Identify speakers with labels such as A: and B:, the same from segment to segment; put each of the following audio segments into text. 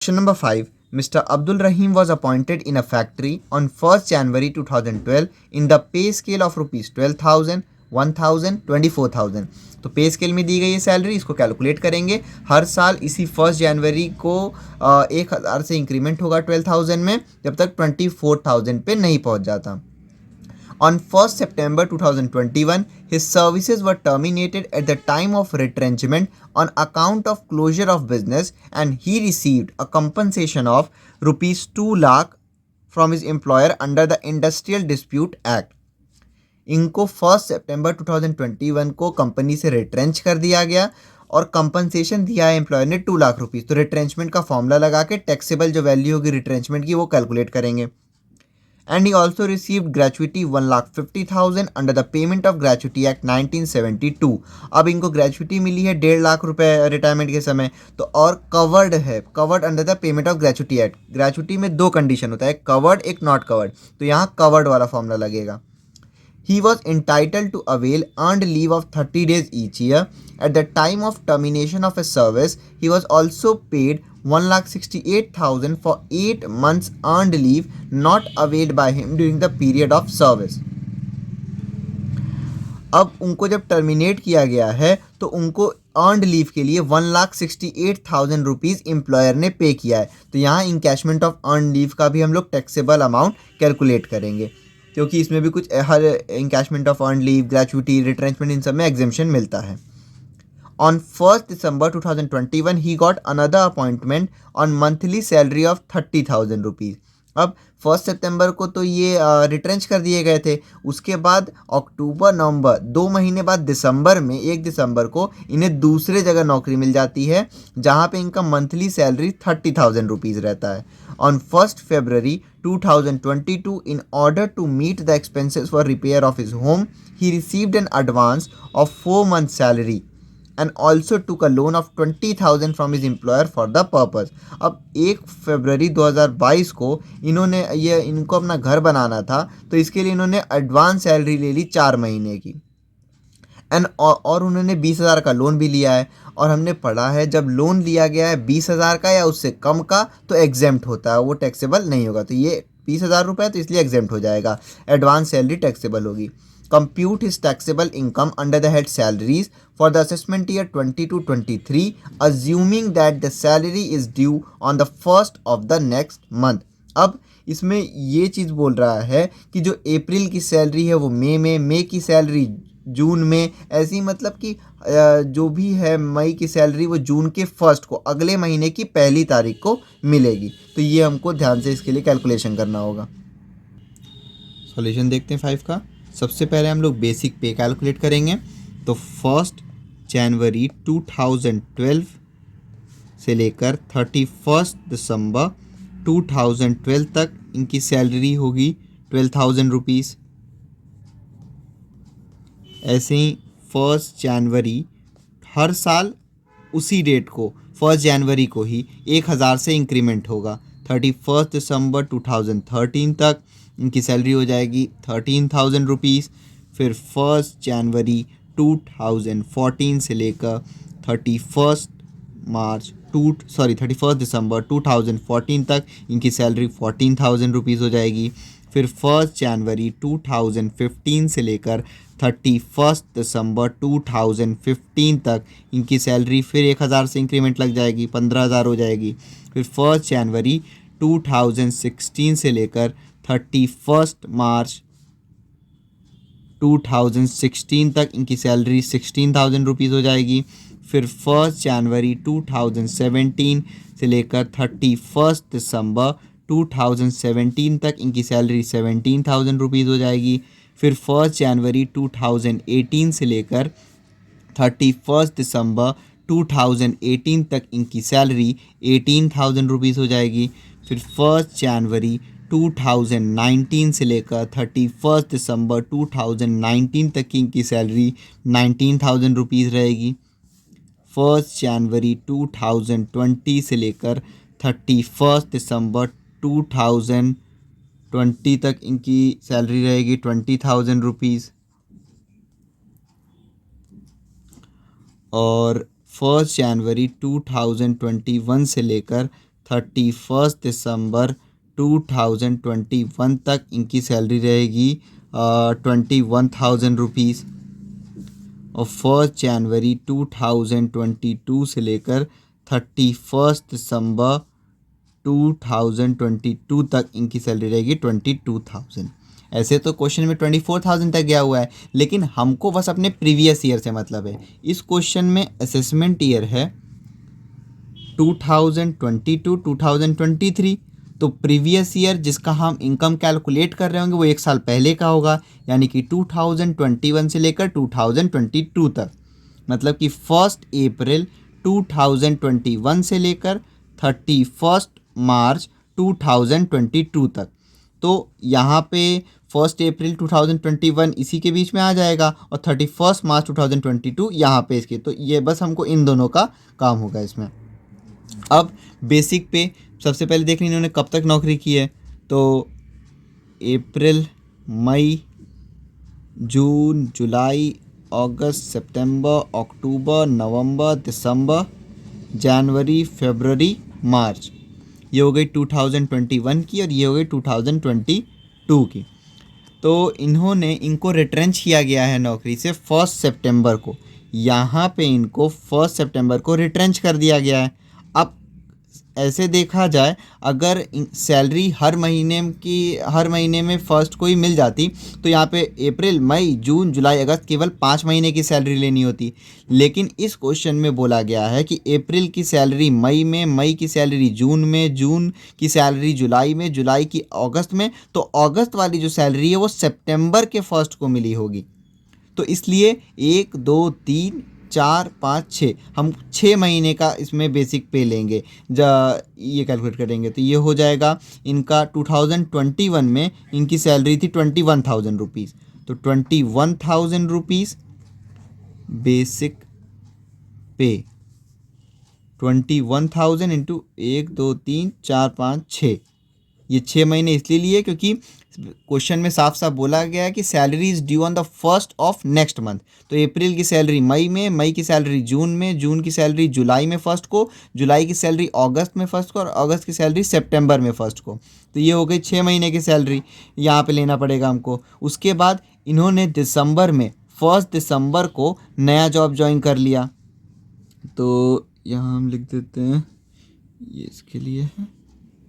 A: Question number 5. Mr. Abdul Rahim was appointed in a factory on 1st January 2012 in the pay scale of rupees 12,000, 1,000, 24,000. तो पे scale में दी गई है salary, इसको calculate करेंगे। हर साल इसी 1 जनवरी को 1,000 से इंक्रीमेंट होगा 12,000 में, जब तक 24,000 पे नहीं पहुंच जाता। On 1st September 2021, his services were terminated at the time of retrenchment on account of closure of business, and he received a compensation of rupees 2 lakh from his employer under the Industrial Dispute Act. इनको 1 सितंबर 2021 को company से retrench कर दिया गया और compensation दिया है employer ने 2 लाख रुपीज़। तो रिट्रेंचमेंट का फॉर्मूला लगा के टैक्सेबल जो वैल्यू होगी रिट्रेंचमेंट की वो कैलकुलेट करेंगे। And he also received gratuity 1,50,000 under the Payment of Gratuity Act 1972। अब इनको ग्रेचुटी मिली है 1.5 लाख रुपए रिटायरमेंट के समय, तो और कवर्ड है, covered under the payment of gratuity act. Gratuity में 2 कंडीशन होता है, कवर्ड एक नॉट कवर्ड, तो यहाँ कवर्ड वाला फॉर्मूला लगेगा। He was entitled to avail earned leave of 30 days each year. At the time of termination of his service, he was also paid 1,68,000 for 8 months earned leave not availed by him during the period of service. अब उनको जब terminate किया गया है तो उनको earned leave के लिए 1,68,000 रुपीज़ एम्प्लॉयर ने पे किया है। तो यहाँ इनकैशमेंट ऑफ अर्न लीव का भी हम लोग टैक्सेबल अमाउंट कैलकुलेट करेंगे, क्योंकि इसमें भी कुछ हर encashment of earn leave, gratuity, retrenchment, इन सब में एग्जेम्पशन मिलता है। On 1st December 2021, he got another appointment on monthly salary of 30,000 rupees. अब 1 सितंबर को तो ये रिट्रेंच कर दिए गए थे, उसके बाद अक्टूबर नवंबर 2 महीने बाद दिसंबर में 1 दिसंबर को इन्हें दूसरे जगह नौकरी मिल जाती है जहाँ पे इनका मंथली सैलरी 30,000 रुपीज़ रहता है। On 1st February 2022, in order to meet the expenses for repair of his home, he received an advance of 4 months salary and also took a loan of 20,000 from his employer for the purpose। अब 1 फरवरी 2022 को इनको अपना घर बनाना था, तो इसके लिए इन्होंने एडवांस सैलरी ले ली 4 महीने की और उन्होंने 20,000 का लोन भी लिया है। और हमने पढ़ा है जब लोन लिया गया है 20,000 का या उससे कम का तो एग्जेम्प्ट होता है, वो टैक्सेबल नहीं होगा। तो ये 20,000 रुपये है तो इसलिए एग्जेम्प्ट हो जाएगा, एडवांस सैलरी टैक्सेबल होगी। Compute his taxable income under the head salaries for the assessment year 22-23, assuming that the salary is due on the 1st of the next month। अब इसमें ये चीज़ बोल रहा है कि जो अप्रैल की सैलरी है वो मई की सैलरी जून में, ऐसी मतलब कि जो भी है मई की सैलरी वो जून के 1st को, अगले महीने की 1 तारीख को मिलेगी। तो ये हमको ध्यान से इसके लिए कैलकुलेशन करना होगा। सॉल्यूशन देखते हैं 5 का। सबसे पहले हम लोग बेसिक पे कैलकुलेट करेंगे। तो 1 जनवरी 2012 से लेकर 31 दिसंबर 2012 तक इनकी सैलरी होगी 12,000 रुपीज़। ऐसे ही 1 जनवरी हर साल उसी डेट को 1 जनवरी को ही 1,000 से इंक्रीमेंट होगा। 31 दिसंबर 2013 तक इनकी सैलरी हो जाएगी 13,000 रुपीज़। फिर 1 जनवरी 2014 से लेकर 31 दिसंबर 2014 तक इनकी सैलरी 14,000 रुपीज़ हो जाएगी। फिर 1 जनवरी 2015 से लेकर 31 दिसंबर 2015 तक इनकी सैलरी फिर 1,000 से इंक्रीमेंट लग जाएगी, 15,000 हो जाएगी। फिर 1 जनवरी 2016 से लेकर 31 मार्च 2016 तक इनकी सैलरी 16,000 रुपीज़ हो जाएगी। फिर 1 जनवरी 2017 से लेकर 31 दिसंबर 2017 तक इनकी सैलरी 17,000 रुपीज़ हो जाएगी। फिर 1 जनवरी 2018 से लेकर 31 दिसंबर 2018 तक इनकी सैलरी 18,000 रुपीज़ हो जाएगी। फिर 1 जनवरी 2019 से लेकर 31 दिसंबर 2019 तक की इनकी सैलरी 19,000 रुपीज़ रहेगी। 1 जनवरी 2020 से लेकर 31 दिसंबर 2020 तक इनकी सैलरी रहेगी 20,000 रुपीज़। और 1 जनवरी 2021 से लेकर 31 दिसंबर 2021 तक इनकी सैलरी रहेगी 21,000 रुपीज़। और 1 जनवरी 2022 से लेकर 31 दिसंबर 2022 तक इनकी सैलरी रहेगी 22,000। ऐसे तो क्वेश्चन में 24,000 तक गया हुआ है, लेकिन हमको बस अपने प्रीवियस ईयर से मतलब है। इस क्वेश्चन में असेसमेंट ईयर है 2022-2023, तो प्रीवियस ईयर जिसका हम इनकम कैलकुलेट कर रहे होंगे वो 1 साल पहले का होगा, यानी कि 2021 से लेकर 2022 तक। मतलब कि 1 अप्रैल 2021 से लेकर 31 मार्च 2022 तक। तो यहाँ पे 1 अप्रैल 2021 इसी के बीच में आ जाएगा और 31 मार्च 2022 यहाँ पे इसके। तो ये बस हमको इन दोनों का काम होगा इसमें। अब बेसिक पे सबसे पहले देख लें इन्होंने कब तक नौकरी की है। तो अप्रैल, मई, जून, जुलाई, अगस्त, सितंबर, अक्टूबर, नवंबर, दिसंबर, जनवरी, फरवरी, मार्च। ये हो गई 2021 की और ये हो गई 2022 की। तो इनको रिट्रेंच किया गया है नौकरी से 1 सितंबर को। यहाँ पे इनको 1 सितंबर को रिट्रेंच कर दिया गया है। अब ऐसे देखा जाए, अगर सैलरी हर महीने में फर्स्ट को ही मिल जाती तो यहाँ पे अप्रैल, मई, जून, जुलाई, अगस्त केवल 5 महीने की सैलरी लेनी होती। लेकिन इस क्वेश्चन में बोला गया है कि अप्रैल की सैलरी मई में, मई की सैलरी जून में, जून की सैलरी जुलाई में, जुलाई की अगस्त में, तो अगस्त वाली जो सैलरी है वो सितंबर के फर्स्ट को मिली होगी। तो इसलिए 1, 2, 3, 4, 5, 6 हम 6 महीने का इसमें बेसिक पे लेंगे। ये कैलकुलेट करेंगे तो ये हो जाएगा इनका 2021 में इनकी सैलरी थी 21,000 रुपीज़। तो 21,000 रुपीज़ बेसिक पे 21,000 इंटू 1, 2, 3, 4, 5, 6। ये 6 महीने इसलिए लिए क्योंकि क्वेश्चन में साफ साफ बोला गया है कि salary is due on the 1 of next month. तो अप्रैल की सैलरी मई में, मई की सैलरी जून में, जून की सैलरी जुलाई में फर्स्ट को, जुलाई की सैलरी अगस्त में फर्स्ट को और अगस्त की सैलरी सितंबर में फर्स्ट को। तो ये हो गई 6 महीने की सैलरी, यहाँ पे लेना पड़ेगा हमको। उसके बाद इन्होंने दिसंबर में 1 दिसंबर को नया जॉब ज्वाइन कर लिया। तो यहाँ हम लिख देते हैं, ये इसके लिए है,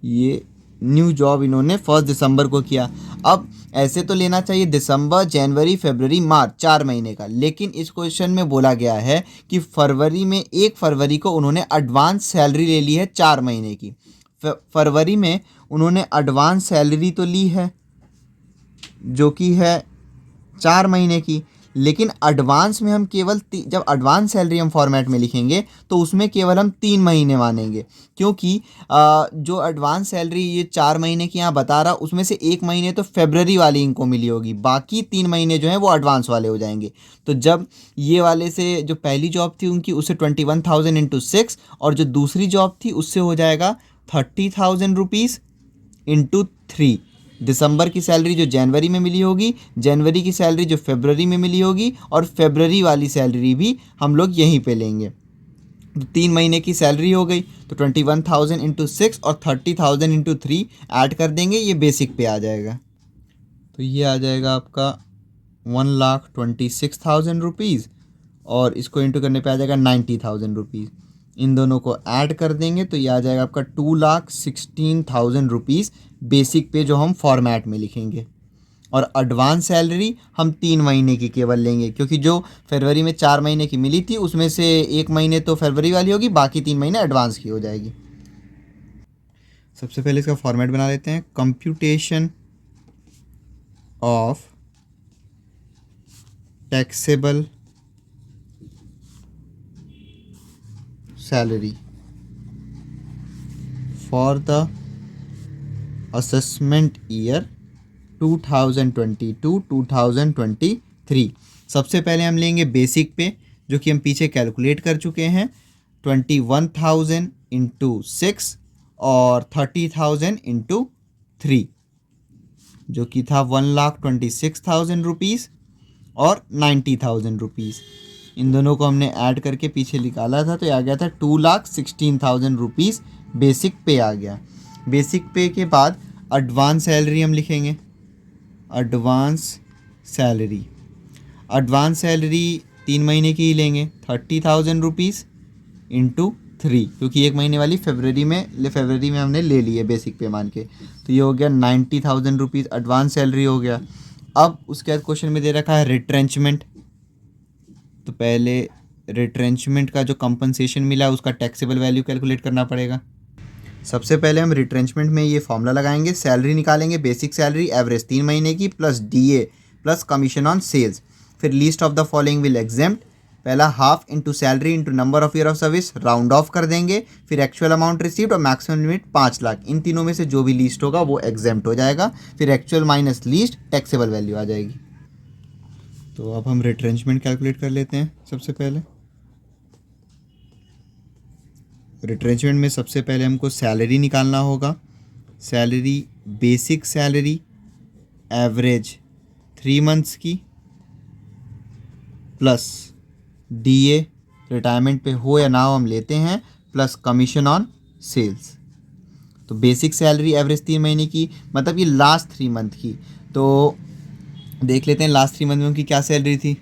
A: ये न्यू जॉब इन्होंने 1 दिसंबर को किया। अब ऐसे तो लेना चाहिए दिसंबर, जनवरी, फरवरी, मार्च 4 महीने का, लेकिन इस क्वेश्चन में बोला गया है कि फरवरी में 1 फरवरी को उन्होंने एडवांस सैलरी ले ली है 4 महीने की। फरवरी में उन्होंने एडवांस सैलरी तो ली है जो कि है 4 महीने की, लेकिन एडवांस में हम केवल जब एडवांस सैलरी हम फॉर्मेट में लिखेंगे तो उसमें केवल हम 3 महीने मानेंगे, क्योंकि जो एडवांस सैलरी ये 4 महीने की यहाँ बता रहा उसमें से 1 महीने तो फरवरी वाली इनको मिली होगी, बाकी 3 महीने जो हैं वो एडवांस वाले हो जाएंगे। तो जब ये वाले से जो पहली जॉब थी उनकी उससे 21,000 इंटू 6 और जो दूसरी जॉब थी उससे हो जाएगा 30,000 रुपीज़ इंटू 3। दिसंबर की सैलरी जो जनवरी में मिली होगी, जनवरी की सैलरी जो फरवरी में मिली होगी और फरवरी वाली सैलरी भी हम लोग यहीं पे लेंगे। तो 3 महीने की सैलरी हो गई। तो 21,000 इंटू 6 और 30,000 इंटू 3 ऐड कर देंगे, ये बेसिक पे आ जाएगा। तो ये आ जाएगा आपका 1,26,000 रुपीज़ और इसको इंटू करने पे आ जाएगा 90,000 रुपीज़। इन दोनों को ऐड कर देंगे तो ये आ जाएगा आपका 2,16,000 रुपीज़ बेसिक पे, जो हम फॉर्मेट में लिखेंगे। और एडवांस सैलरी हम 3 महीने की केवल लेंगे, क्योंकि जो फरवरी में 4 महीने की मिली थी उसमें से 1 महीने तो फरवरी वाली होगी, बाकी 3 महीने एडवांस की हो जाएगी। सबसे पहले इसका फॉर्मेट बना लेते हैं। Computation of taxable salary for the assessment year 2022-2023। सबसे पहले हम लेंगे बेसिक पे, जो कि हम पीछे कैलकुलेट कर चुके हैं, 21,000 इंटू 6 और 30,000 इंटू 3, जो कि था 1,26,000 रुपीज़ और 90,000 रुपीज़। इन दोनों को हमने ऐड करके पीछे निकाला था तो आ गया था 2,16,000 रुपीज़ बेसिक पे आ गया। बेसिक पे के बाद एडवांस सैलरी हम लिखेंगे, एडवांस सैलरी। एडवांस सैलरी 3 महीने की ही लेंगे, 30,000 रुपीज़ इंटू 3, क्योंकि 1 महीने वाली फरवरी में हमने ले ली है बेसिक पे मान के। तो ये हो गया 90,000 रुपीज़ एडवांस सैलरी हो गया। अब उसके बाद क्वेश्चन में दे रखा है रिट्रेंचमेंट। तो पहले रिट्रेंचमेंट का जो कंपनसेशन मिला उसका टैक्सेबल वैल्यू कैलकुलेट करना पड़ेगा। सबसे पहले हम रिट्रेंचमेंट में ये फॉर्मूला लगाएंगे, सैलरी निकालेंगे, बेसिक सैलरी एवरेज 3 महीने की plus DA plus commission on sales. फिर least of the following will exempt. पहला half into salary into number of year of service, round off कर देंगे। फिर एक्चुअल अमाउंट रिसीव्ड और मैक्सिमम लिमिट 5 लाख। इन तीनों में से जो भी लीस्ट होगा वो एग्जेम्प्ट हो जाएगा। फिर actual minus least, taxable value आ जाएगी। तो अब हम रिट्रेंचमेंट कैलकुलेट कर लेते हैं। सबसे पहले रिट्रेंचमेंट में सबसे पहले हमको सैलरी निकालना होगा। Salary, basic salary average 3 months की प्लस डीए, रिटायरमेंट पे हो या ना हो हम लेते हैं, प्लस कमीशन ऑन सेल्स। तो बेसिक सैलरी एवरेज 3 महीने की, मतलब ये लास्ट 3 मंथ की। तो देख लेते हैं लास्ट 3 मंथ में उनकी क्या सैलरी थी।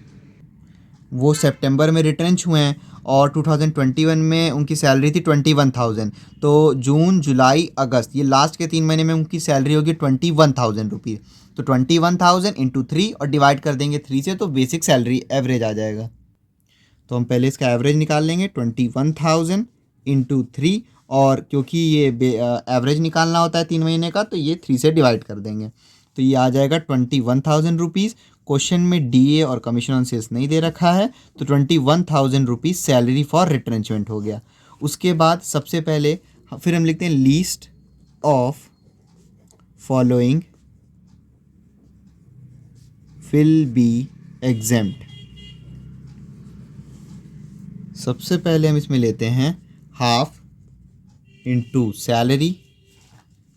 A: वो सितंबर में रिट्रेंच हुए हैं और 2021 में उनकी सैलरी थी 21,000। तो जून, जुलाई, अगस्त, ये लास्ट के 3 महीने में उनकी सैलरी होगी 21,000 रुपीज़। तो 21,000 इंटू 3 और डिवाइड कर देंगे 3 से, तो बेसिक सैलरी एवरेज आ जाएगा। तो हम पहले इसका एवरेज निकाल लेंगे, 21,000 इंटू 3, और क्योंकि ये एवरेज निकालना होता है 3 महीने का, तो ये 3 से डिवाइड कर देंगे। तो ये आ जाएगा 21,000 रुपीज़। क्वेश्चन में डीए और कमीशन ऑन सेल्स नहीं दे रखा है, तो 21,000 रुपीज़ सैलरी फॉर रिट्रेंचमेंट हो गया। उसके बाद सबसे पहले फिर हम लिखते हैं least of following will be exempt. सबसे पहले हम इसमें लेते हैं हाफ इंटू सैलरी।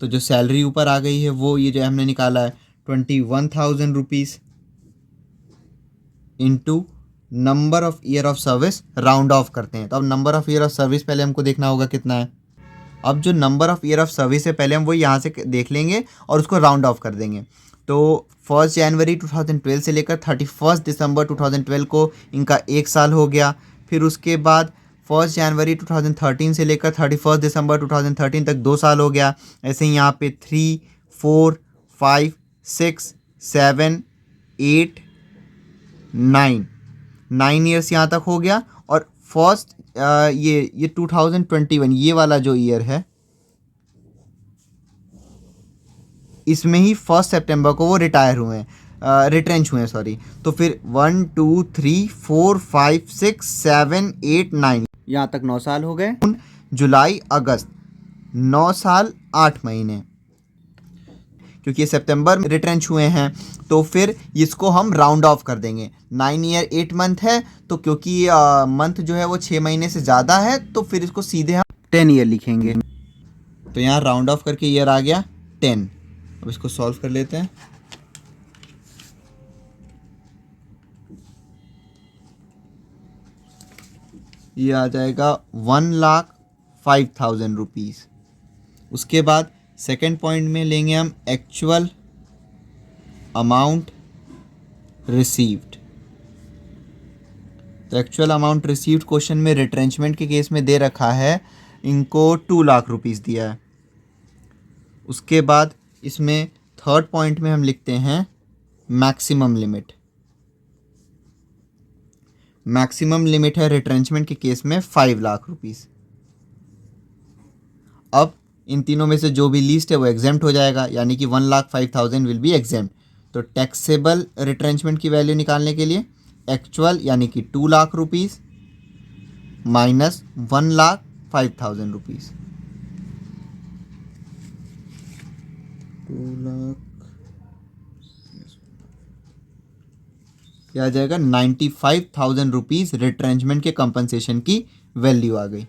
A: तो जो सैलरी ऊपर आ गई है वो ये जो हमने निकाला है 21,000 rupees into number of year of service, round of करते हैं। तो अब number of year of service पहले हमको देखना होगा कितना है। अब जो number of year of service है पहले हम वो यहाँ से देख लेंगे और उसको राउंड ऑफ कर देंगे। तो 1 जनवरी 2012 से लेकर 31 दिसंबर 2012 को इनका 1 साल हो गया। फिर उसके बाद 1 जनवरी 2013 से लेकर 31 दिसंबर 2013 तक 2 साल हो गया। ऐसे ही यहाँ पे 3, 4, 5, 6, 7, 8, 9 ईयर्स यहाँ तक हो गया। और फर्स्ट ये 2021 ये वाला जो ईयर है, इसमें ही 1 सितंबर को वो रिटायर हुए हैं, रिट्रेंच हुए हैं, सॉरी। तो फिर 1, 2, 3, 4, 5, 6, 7, 8, 9, यहाँ तक 9 साल हो गए। जुलाई, अगस्त, 9 साल 8 महीने, क्योंकि ये सितंबर में रिट्रेंच हुए हैं। तो फिर इसको हम राउंड ऑफ कर देंगे। 9 ईयर 8 मंथ है, तो क्योंकि मंथ जो है वो 6 महीने से ज़्यादा है, तो फिर इसको सीधे हम 10 ईयर लिखेंगे। तो यहाँ राउंड ऑफ करके ईयर आ गया 10। अब इसको सॉल्व कर लेते हैं। ये आ जाएगा 1,05,000 रुपीज़। उसके बाद सेकेंड पॉइंट में लेंगे हम एक्चुअल अमाउंट रिसीव्ड। तो एक्चुअल अमाउंट रिसीव्ड क्वेश्चन में रिट्रेंचमेंट के केस में दे रखा है, इनको 2 लाख रुपीज़ दिया है। उसके बाद इसमें थर्ड पॉइंट में हम लिखते हैं मैक्सिमम लिमिट। मैक्सिमम लिमिट है रिट्रेंचमेंट के केस में 5 लाख रुपीज़। अब इन तीनों में से जो भी लीस्ट है वो एग्जेम्प्ट हो जाएगा, यानी कि 1,05,000 विल बी एग्जेम्प्ट। तो टैक्सेबल रिट्रेंचमेंट की वैल्यू निकालने के लिए एक्चुअल यानी कि 2 lakh rupees minus 1,05,000 rupees, 2 lakh, यह आ जाएगा 95,000 रुपीज़ रिट्रेंचमेंट के कंपनसेशन की वैल्यू आ गई।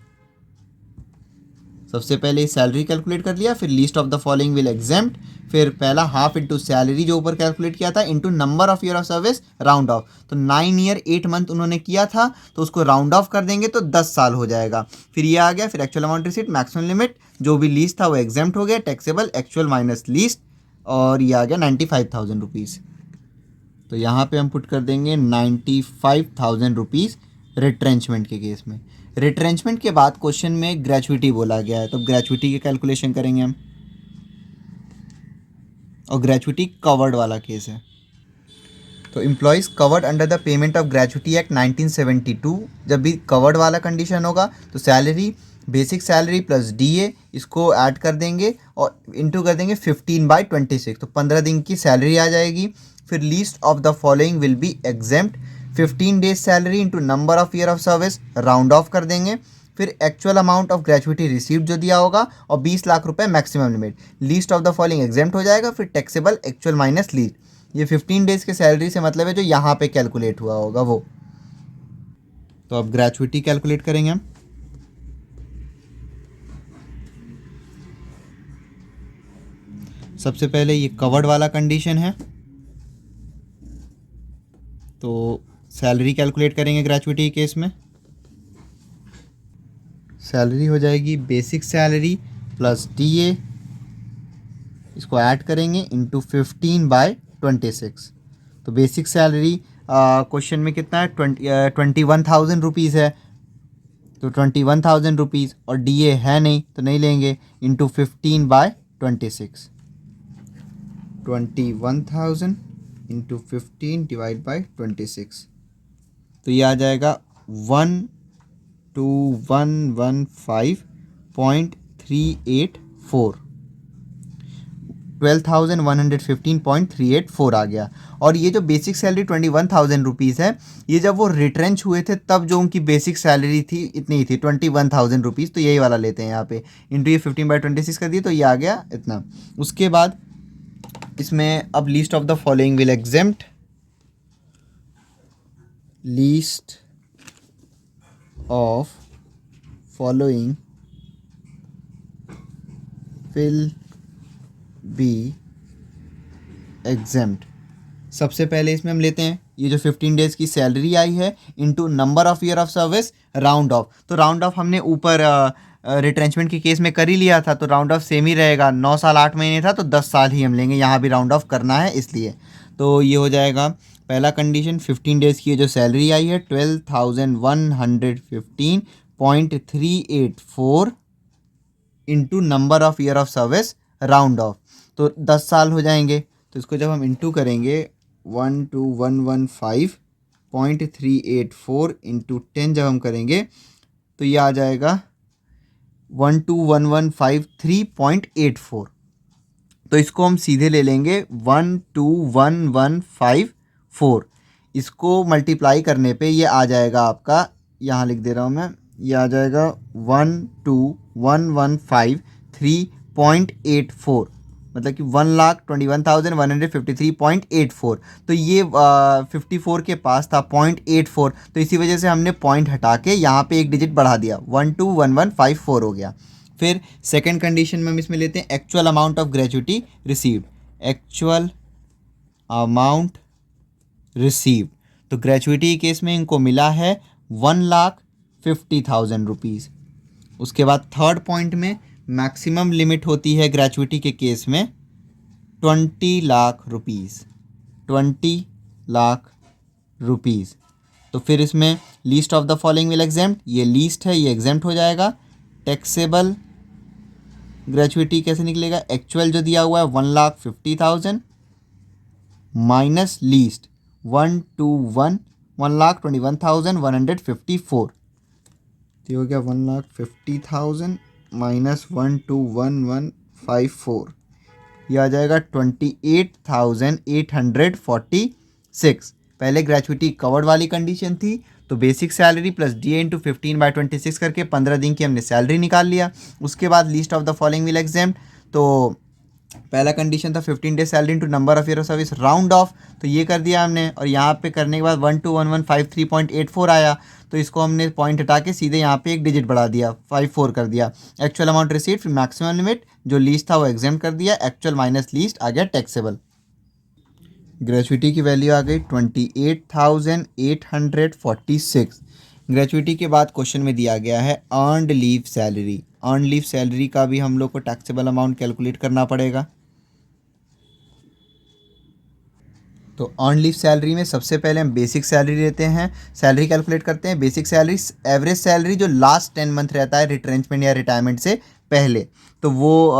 A: सबसे पहले सैलरी कैलकुलेट कर लिया, फिर least of the following will exempt, फिर पहला हाफ इंटू सैलरी जो ऊपर कैलकुलेट किया था into number of year of service round of. तो 9 ईयर 8 मंथ उन्होंने किया था, तो उसको राउंड ऑफ कर देंगे तो 10 साल हो जाएगा। फिर ये आ गया, फिर actual amount receipt, maximum limit, जो भी लीस्ट था वो एग्जेम्प्ट हो गया, टैक्सेबल एक्चुअल माइनस लीस्ट, और ये आ गया 95,000 रुपीज़। तो यहाँ पे हम पुट कर देंगे 95,000 रुपीज़ रिट्रेंचमेंट के केस में। रिट्रेंचमेंट के बाद क्वेश्चन में ग्रेचुइटी बोला गया है, तो ग्रेचुइटी की कैलकुलेशन करेंगे हम, और ग्रेचुइटी कवर्ड वाला केस है। तो employees covered under the payment of gratuity act 1972, जब भी कवर्ड वाला कंडीशन होगा तो salary, basic salary plus DA इसको ऐड कर देंगे और इंटू कर देंगे 15/26, तो 15 दिन की सैलरी आ जाएगी। फिर least of the following will be exempt, 15 days salary into number of year of service round off कर देंगे। फिर actual amount of gratuity received जो दिया होगा और 20 लाख रुपए maximum limit, least of the following exempt हो जाएगा। फिर टैक्सेबल एक्चुअल माइनस लीस्ट, ये 15 डेज के सैलरी से मतलब है जो यहाँ पे कैलकुलेट हुआ होगा वो। तो अब ग्रेचुइटी कैलकुलेट करेंगे हम। सबसे पहले ये कवर्ड वाला कंडीशन है, तो सैलरी कैलकुलेट करेंगे ग्रेचुइटी केस में। सैलरी हो जाएगी बेसिक सैलरी प्लस डीए, इसको ऐड करेंगे इंटू 15/26। तो बेसिक सैलरी क्वेश्चन में कितना है, 21,000 रुपीज़ है, तो 21,000 रुपीज़, और डीए है नहीं तो नहीं लेंगे, इंटू 15/26, 21,000 इंटू 15/26, तो ये आ जाएगा 12,115.384, 12,115.384 आ गया। और ये जो बेसिक सैलरी 21,000 रुपीज़ है, ये जब वो रिट्रेंच हुए थे तब जो उनकी बेसिक सैलरी थी इतनी ही थी, 21,000 रुपीज़, तो यही वाला लेते हैं यहाँ पे, इंटू ये 15/26 कर दिए तो ये आ गया इतना। उसके बाद इसमें अब least of the following will exempt, least of following will be exempt. सबसे पहले इसमें हम लेते हैं ये जो 15 डेज़ की सैलरी आई है into number of year of service round of. तो राउंड ऑफ हमने ऊपर रिट्रेंचमेंट के केस में कर ही लिया था, तो राउंड ऑफ सेम ही रहेगा, 9 साल 8 महीने था तो 10 साल ही हम लेंगे, यहाँ भी राउंड ऑफ करना है इसलिए। तो ये हो जाएगा पहला कंडीशन, 15 डेज़ की जो सैलरी आई है 12,115.384 into number of year of service round of, तो 10 साल हो जाएंगे। तो इसको जब हम इंटू करेंगे 12,115.384 इंटू 10 जब हम करेंगे तो ये आ जाएगा 12,115.384। तो इसको हम सीधे ले लेंगे 12,115.4, इसको मल्टीप्लाई करने पे ये आ जाएगा आपका, यहाँ लिख दे रहा हूँ मैं, ये आ जाएगा 12,115.384, मतलब कि 1,21,153.84। तो ये 54 के पास था 0.84, तो इसी वजह से हमने पॉइंट हटा के यहाँ पे एक डिजिट बढ़ा दिया, 12,1154 हो गया। फिर सेकंड कंडीशन में हम इसमें लेते हैं actual amount of gratuity received, actual amount received, तो ग्रेचुइटी केस में इनको मिला है 1,50,000 रुपीज़। उसके बाद थर्ड पॉइंट में मैक्सिमम लिमिट होती है ग्रेचुइटी के केस में 20 लाख रुपीज़, 20 लाख रुपीज़। तो फिर इसमें least of the following will exempt, ये लीस्ट है ये एग्जेम्प्ट हो जाएगा। टैक्सेबल ग्रेचुइटी कैसे निकलेगा, एक्चुअल जो दिया हुआ है 1,50,000 माइनस लीस्ट 1,21,154, तो हो गया 1,50,000 माइनस 1,21,154, ये आ जाएगा 28,846। पहले ग्रेचुइटी कवर्ड वाली कंडीशन थी, तो basic salary plus D into 15/26 करके 15 दिन की हमने सैलरी निकाल लिया। उसके बाद least of the following will exempt, तो पहला कंडीशन था 15 days salary into number of year of service, round of, तो ये कर दिया हमने, और यहाँ पे करने के बाद 121153.84 आया, तो इसको हमने पॉइंट हटा के सीधे यहाँ पे एक डिजिट बढ़ा दिया, 54 कर दिया। एक्चुअल अमाउंट रिसीव्ड, फिर मैक्सिमम लिमिट, जो लीस्ट था वो एग्जाम कर दिया, एक्चुअल माइनस लीस्ट आ गया टैक्सेबल। ग्रेचुइटी की वैल्यू आ गई 28,846। ग्रेचुइटी के बाद क्वेश्चन में दिया गया है earned leave salary. Earned leave salary का भी हम लोग को टैक्सेबल अमाउंट कैलकुलेट करना पड़ेगा। तो अर्न लीव सैलरी में सबसे पहले हम बेसिक सैलरी लेते हैं, सैलरी कैलकुलेट करते हैं। बेसिक सैलरी एवरेज सैलरी जो लास्ट 10 मंथ रहता है रिट्रेंचमेंट या रिटायरमेंट से पहले, तो वो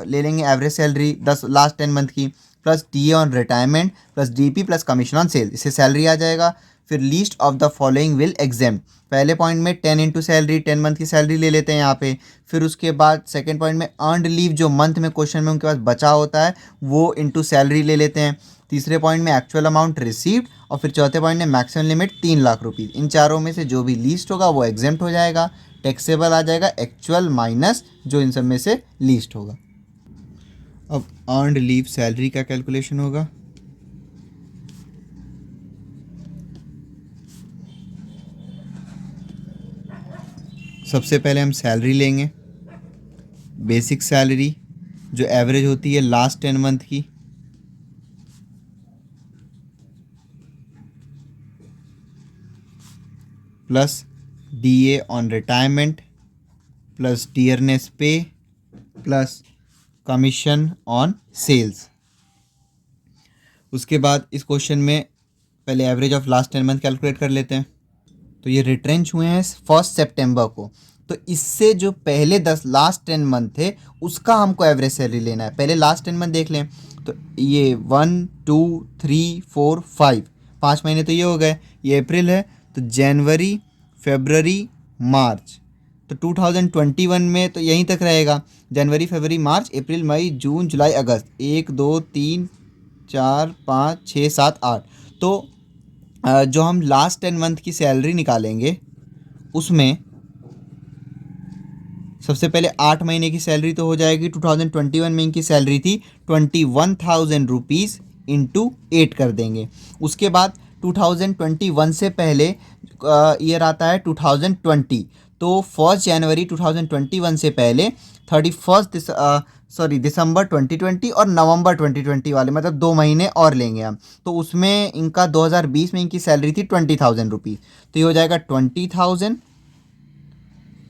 A: ले लेंगे एवरेज सैलरी 10 लास्ट 10 मंथ की, plus D on retirement plus DP plus commission on sale, इससे सैलरी आ जाएगा। फिर least of the following will exam, पहले पॉइंट में 10 इंटू सैलरी 10 मंथ की सैलरी ले लेते हैं यहाँ पे। फिर उसके बाद सेकेंड पॉइंट में अर्नड लीव जो मंथ में क्वेश्चन में उनके पास बचा होता है वो इंटू सैलरी ले लेते हैं। तीसरे पॉइंट में एक्चुअल अमाउंट रिसीव्ड, और फिर चौथे पॉइंट में मैक्सिमम लिमिट 3 लाख रुपीज़। इन चारों में से जो भी लीस्ट होगा वो एग्जेम्प्ट हो जाएगा, टैक्सेबल आ जाएगा एक्चुअल माइनस जो इन सब में से लीस्ट होगा। अब अर्नड लीव सैलरी का कैलकुलेशन होगा। सबसे पहले हम सैलरी लेंगे, बेसिक सैलरी जो एवरेज होती है लास्ट 10 मंथ की, plus DA on retirement plus dearness पे प्लस कमीशन ऑन सेल्स। उसके बाद इस क्वेश्चन में पहले average of last 10 month calculate कर लेते हैं। तो ये रिट्रेंच हुए हैं 1 सितंबर को, तो इससे जो पहले 10 लास्ट 10 मंथ थे उसका हमको एवरेज सैलरी लेना है। पहले लास्ट 10 मंथ देख लें, तो ये 1 2 3 4 5 5 महीने तो ये हो गए, ये अप्रैल है, तो जनवरी फरवरी मार्च, तो 2021 में तो यहीं तक रहेगा, जनवरी फरवरी मार्च अप्रैल मई जून जुलाई अगस्त, 1 2 3 4 5 6 7 8। तो जो हम लास्ट 10 मंथ की सैलरी निकालेंगे उसमें सबसे पहले 8 महीने की सैलरी तो हो जाएगी। 2021 में इनकी सैलरी थी 21,000 रुपीज़ इंटू 8 कर देंगे। उसके बाद 2021 से पहले ईयर आता है 2020, तो 1 जनवरी 2021 से पहले 31 दिसंबर 2020 और नवंबर 2020 वाले, मतलब 2 महीने और लेंगे हम, तो उसमें इनका 2020 में इनकी सैलरी थी 20,000 रुपीज़, तो ये हो जाएगा 20,000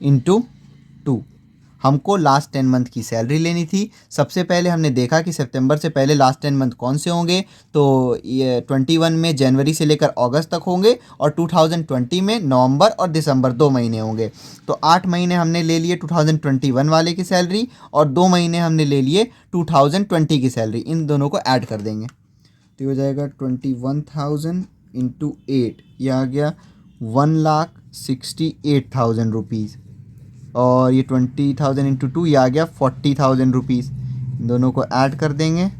A: इंटू 2। हमको लास्ट 10 मंथ की सैलरी लेनी थी। सबसे पहले हमने देखा कि सितंबर से पहले लास्ट 10 मंथ कौन से होंगे, तो ये 21 में जनवरी से लेकर अगस्त तक होंगे, और 2020 में नवंबर और दिसंबर 2 महीने होंगे। तो 8 महीने हमने ले लिए 2021 वाले की सैलरी, और 2 महीने हमने ले लिए 2020 की सैलरी, इन दोनों को ऐड कर देंगे, तो ये हो जाएगा 21,000 इंटू 8, यह आ गया 1,68,000 रुपीज़, और ये 20,000 इंटू 2 ये आ गया 40,000 रुपीज़। दोनों को ऐड कर देंगे,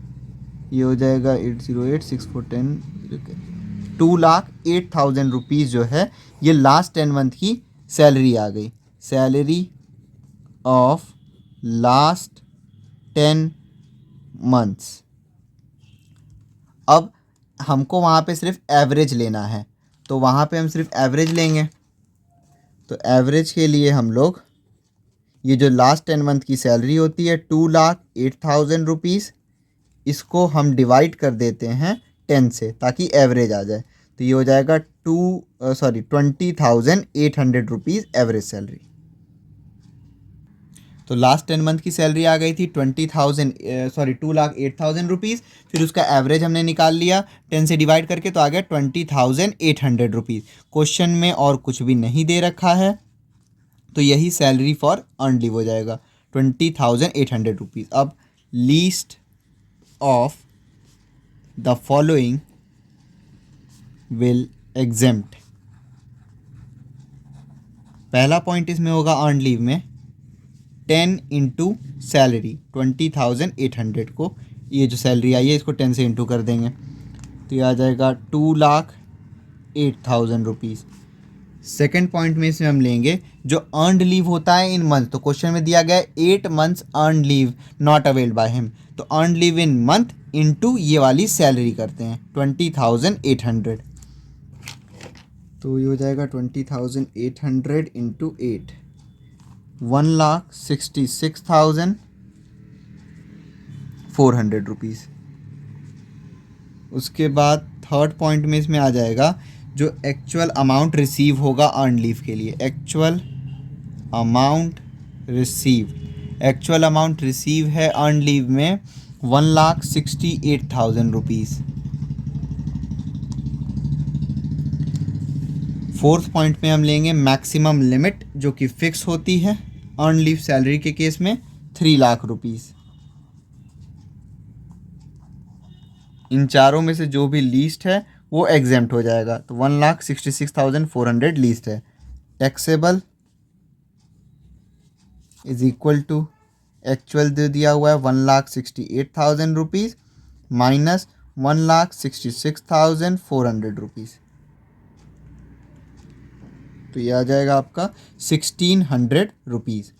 A: ये हो जाएगा 8086410, 2,08,000 रुपीज़ जो है ये लास्ट 10 मंथ की सैलरी आ गई। Salary of last 10 months. अब हमको वहाँ पे सिर्फ एवरेज लेना है, तो वहाँ पे हम सिर्फ एवरेज लेंगे। तो एवरेज के लिए हम लोग ये जो लास्ट 10 मंथ की सैलरी होती है 2,08,000 रुपीज़, इसको हम डिवाइड कर देते हैं 10 से ताकि एवरेज आ जाए, तो ये हो जाएगा 20,800 रुपीज़ एवरेज सैलरी। तो लास्ट 10 मंथ की सैलरी आ गई थी 2,08,000 रुपीज़, फिर उसका एवरेज हमने निकाल लिया 10 से डिवाइड करके, तो आ गया 20,800 रुपीज़। क्वेश्चन में और कुछ भी नहीं दे रखा है, तो यही सैलरी फॉर अर्न लीव हो जाएगा 20,800 रुपीज़। अब least of the following will exempt. पहला पॉइंट इसमें होगा अर्न लीव में 10 इंटू सैलरी 20,800 को, ये जो सैलरी आई है इसको 10 से इंटू कर देंगे, तो ये आ जाएगा 2,08,000 रुपीज़। सेकेंड पॉइंट में इसमें हम लेंगे जो अर्नड लीव होता है इन मंथ, तो क्वेश्चन में दिया गया है 8 months earned leave not availed by him, तो earn leave in month into ये वाली सैलरी करते हैं 20,800, तो ये हो जाएगा 20,800 इंटू 8, 1,66,400 रुपीज़। उसके बाद थर्ड पॉइंट में इसमें आ जाएगा जो एक्चुअल अमाउंट रिसीव होगा अर्न लीव के लिए। एक्चुअल अमाउंट रिसीव है अर्न लीव में 1,68,000 रुपीज़। फोर्थ पॉइंट में हम लेंगे मैक्सिमम लिमिट जो कि फिक्स होती है अर्न लीव सैलरी के केस में 3 लाख रुपीज़। इन चारों में से जो भी लीस्ट है वो एग्जेम्प्ट हो जाएगा, तो 1,66,400 लीस्ट है। Taxable is equal to actual दे दिया हुआ है 1,68,000 रुपीज़ माइनस 1,66,400 रुपीज़, तो ये आ जाएगा आपका 1,600 रुपीज़।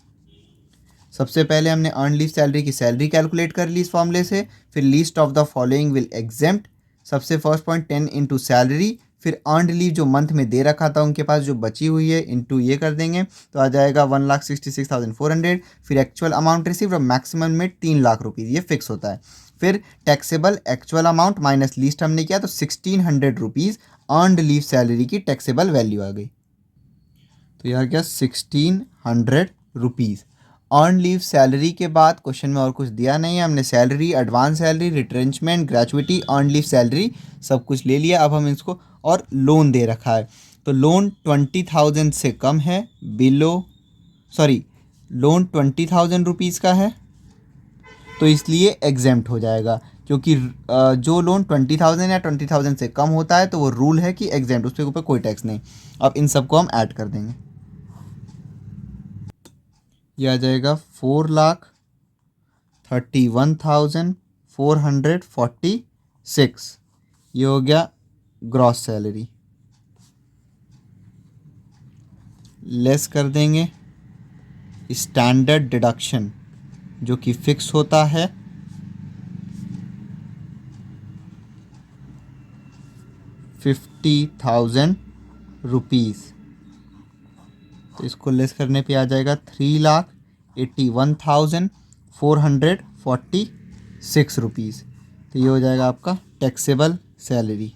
A: सबसे पहले हमने अर्न लीव सैलरी की सैलरी कैलकुलेट कर ली इस फॉर्मूले से, फिर least of the following will exempt, सबसे फर्स्ट पॉइंट 10 इंटू सैलरी, फिर अर्नड लीव जो मंथ में दे रखा था उनके पास जो बची हुई है इंटू ये कर देंगे तो आ जाएगा 1,66,400, फिर एक्चुअल अमाउंट रिसीव और मैक्सिमम में 3 लाख रुपीज़ ये फिक्स होता है। फिर taxable actual amount minus least हमने किया तो 1,600 रुपीज़ अर्नड लीव सैलरी की टैक्सेबल वैल्यू आ गई, तो यह क्या 1,600 रुपीज़। अर्न लीव सैलरी के बाद क्वेश्चन में और कुछ दिया नहीं है, हमने salary, advance salary, retrenchment, gratuity, earn leave salary सब कुछ ले लिया। अब हम इसको और लोन दे रखा है तो लोन 20,000 से कम है, लोन 20,000 रुपीज़ का है तो इसलिए एग्जेम्प्ट हो जाएगा, क्योंकि जो लोन 20,000 या 20,000 से कम होता है तो वो रूल है कि एग्जेम्प्ट, उसके ऊपर कोई टैक्स नहीं। अब इन सबको हम ऐड कर देंगे, यह आ जाएगा 4,31,446, ये हो गया ग्रॉस सैलरी। लेस कर देंगे स्टैंडर्ड डिडक्शन जो कि फिक्स होता है 50,000 रुपीज़, तो इसको लेस करने पे आ जाएगा 3,81,446 रुपीज़, तो ये हो जाएगा आपका टैक्सेबल सैलरी।